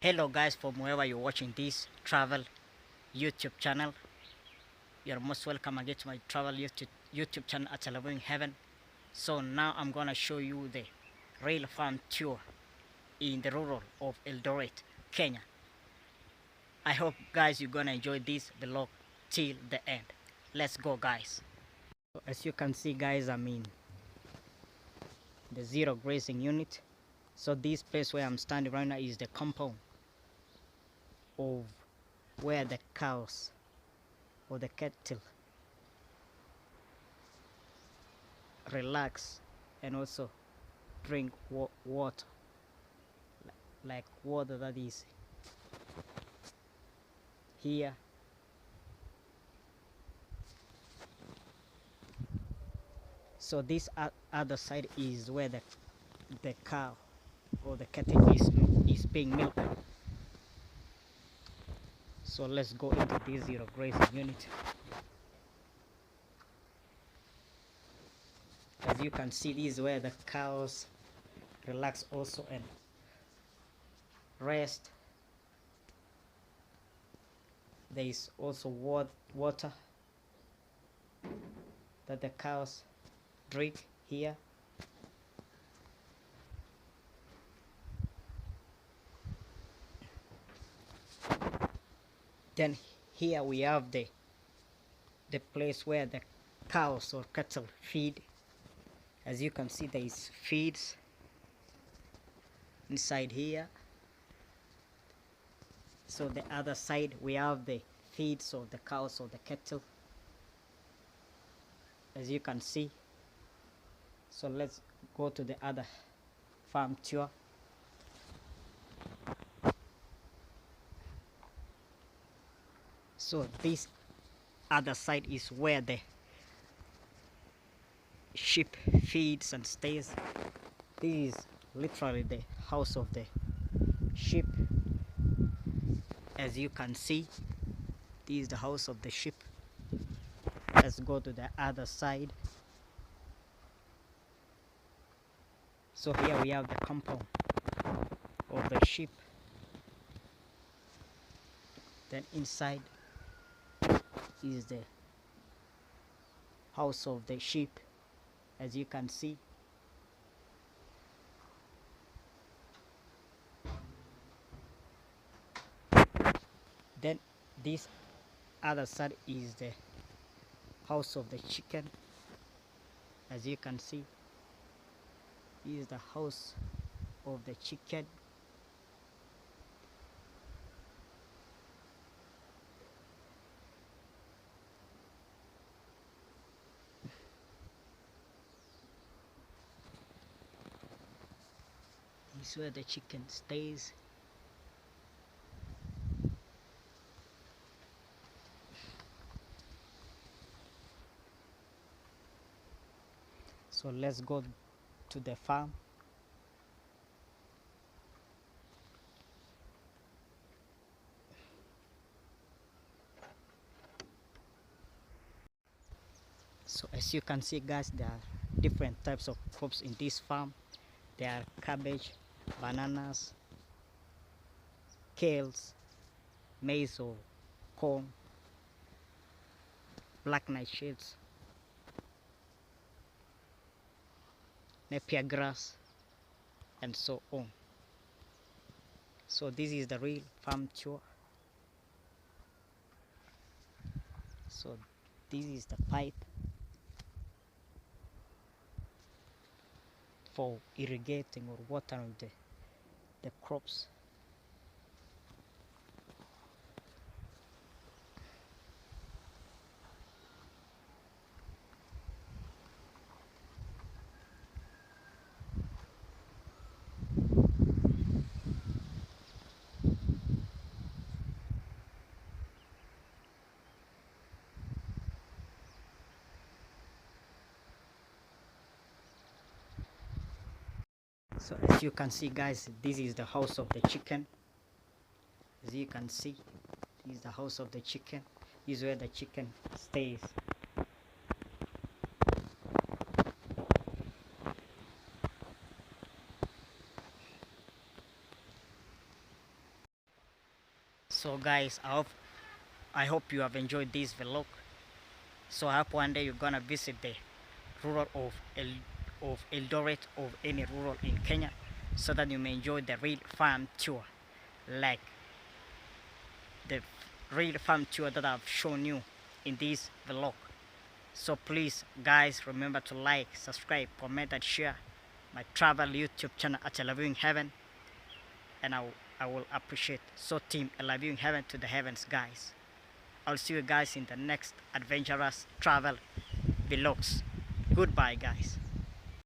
Hello guys, from wherever you're watching this travel YouTube channel, you're most welcome again to my travel YouTube channel at Living Heaven. So now I'm gonna show you the rail farm tour in the rural of Eldoret, Kenya. I hope guys you're gonna enjoy this vlog till the end. Let's go guys. So as you can see guys, I'm in the zero grazing unit. So this place where I'm standing right now is the compound of where the cows or the cattle relax and also drink water, like water that is here. So this other side is where the cow or the cattle is being milked. So let's go into this zero grazing unit. As you can see, this is where the cows relax also and rest. There is also water that the cows drink here. Then here we have the place where the cows or cattle feed. As you can see, there is feeds inside here. So the other side we have the feeds of the cows or the cattle, as you can see. So let's go to the other farm tour. So this other side is where the sheep feeds and stays. This is literally the house of the sheep. As you can see, this is the house of the sheep. Let's go to the other side. So here we have the compound of the sheep. Then inside is the house of the sheep, as you can see. Then this other side is the house of the chicken, as you can see. This is the house of the chicken. This is where the chicken stays. So let's go to the farm. So as you can see guys, there are different types of crops in this farm. There are cabbage, bananas, kales, maize or corn, black nightshades, napier grass, and so on. So this is the real farm tour. So this is the pipe for irrigating or watering the crops. So as you can see guys, this is the house of the chicken. As you can see, this is the house of the chicken. This is where the chicken stays. So guys, I hope you have enjoyed this vlog. So I hope one day you're gonna visit the rural of Eldoret, of any rural in Kenya, so that you may enjoy the real farm tour, like the real farm tour that I've shown you in this vlog. So please guys, remember to like, subscribe, comment and share my travel YouTube channel at Eldoret Heaven, and I will appreciate. So team Eldoret Heaven to the heavens guys. I'll see you guys in the next adventurous travel vlogs. Goodbye guys.